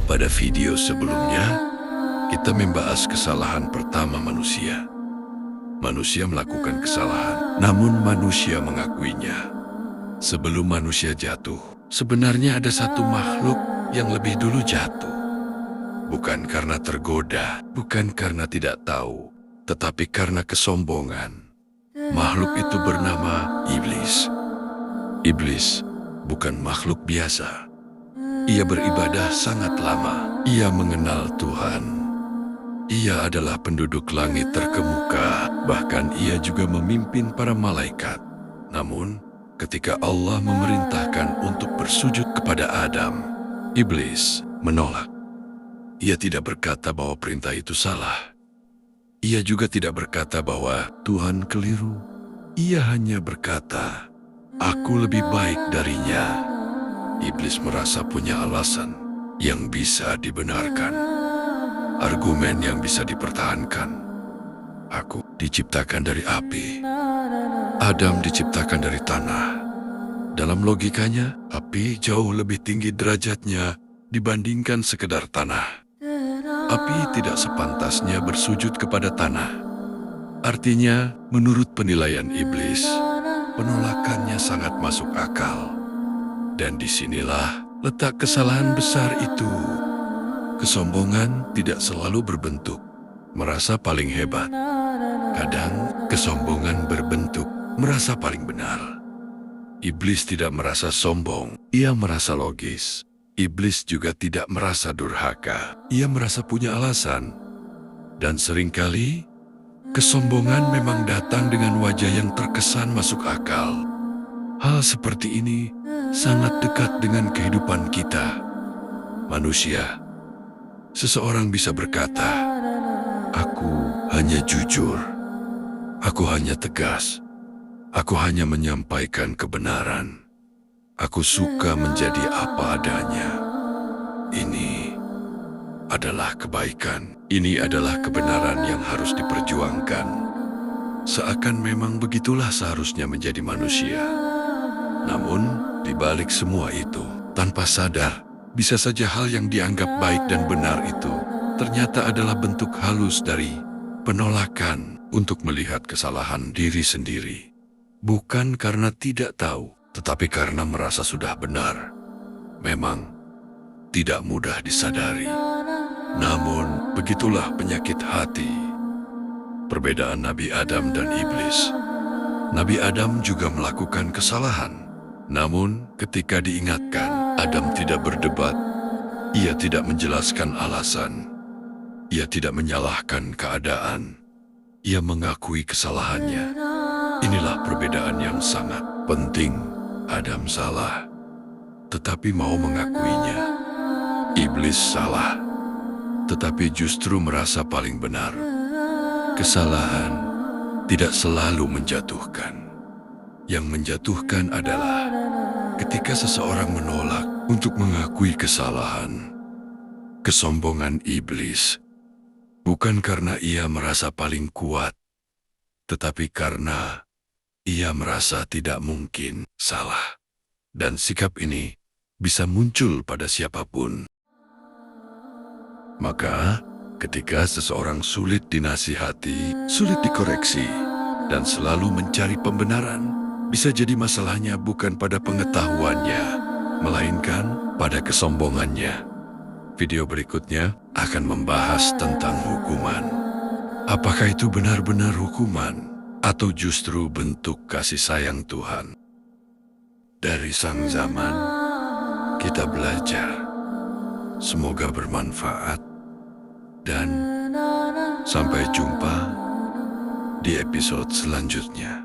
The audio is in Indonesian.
Pada video sebelumnya, kita membahas kesalahan pertama manusia. Manusia melakukan kesalahan, namun manusia mengakuinya. Sebelum manusia jatuh, sebenarnya ada satu makhluk yang lebih dulu jatuh. Bukan karena tergoda, bukan karena tidak tahu, tetapi karena kesombongan. Makhluk itu bernama Iblis. Iblis bukan makhluk biasa. Ia beribadah sangat lama. Ia mengenal Tuhan. Ia adalah penduduk langit terkemuka. Bahkan ia juga memimpin para malaikat. Namun, ketika Allah memerintahkan untuk bersujud kepada Adam, Iblis menolak. Ia tidak berkata bahwa perintah itu salah. Ia juga tidak berkata bahwa Tuhan keliru. Ia hanya berkata, "Aku lebih baik darinya." Iblis merasa punya alasan yang bisa dibenarkan, argumen yang bisa dipertahankan. Aku diciptakan dari api, Adam diciptakan dari tanah. Dalam logikanya, api jauh lebih tinggi derajatnya dibandingkan sekedar tanah. Api tidak sepantasnya bersujud kepada tanah. Artinya, menurut penilaian Iblis, penolakannya sangat masuk akal. Dan disinilah letak kesalahan besar itu. Kesombongan tidak selalu berbentuk merasa paling hebat. Kadang kesombongan berbentuk merasa paling benar. Iblis tidak merasa sombong, ia merasa logis. Iblis juga tidak merasa durhaka, ia merasa punya alasan. Dan seringkali, kesombongan memang datang dengan wajah yang terkesan masuk akal. Hal seperti ini sangat dekat dengan kehidupan kita. Manusia, seseorang bisa berkata, "Aku hanya jujur, aku hanya tegas, aku hanya menyampaikan kebenaran, aku suka menjadi apa adanya." Ini adalah kebaikan, ini adalah kebenaran yang harus diperjuangkan. Seakan memang begitulah seharusnya menjadi manusia. Namun, di balik semua itu, tanpa sadar, bisa saja hal yang dianggap baik dan benar itu ternyata adalah bentuk halus dari penolakan untuk melihat kesalahan diri sendiri. Bukan karena tidak tahu, tetapi karena merasa sudah benar. Memang tidak mudah disadari. Namun, begitulah penyakit hati. Perbedaan Nabi Adam dan Iblis. Nabi Adam juga melakukan kesalahan. Namun, ketika diingatkan, Adam tidak berdebat. Ia tidak menjelaskan alasan. Ia tidak menyalahkan keadaan. Ia mengakui kesalahannya. Inilah perbedaan yang sangat penting. Adam salah, tetapi mau mengakuinya. Iblis salah, tetapi justru merasa paling benar. Kesalahan tidak selalu menjatuhkan. Yang menjatuhkan adalah ketika seseorang menolak untuk mengakui kesalahan. Kesombongan iblis bukan karena ia merasa paling kuat, tetapi karena ia merasa tidak mungkin salah. Dan sikap ini bisa muncul pada siapapun. Maka, ketika seseorang sulit dinasihati, sulit dikoreksi, dan selalu mencari pembenaran, bisa jadi masalahnya bukan pada pengetahuannya, melainkan pada kesombongannya. Video berikutnya akan membahas tentang hukuman. Apakah itu benar-benar hukuman, atau justru bentuk kasih sayang Tuhan? Dari sang zaman, kita belajar. Semoga bermanfaat, dan sampai jumpa di episode selanjutnya.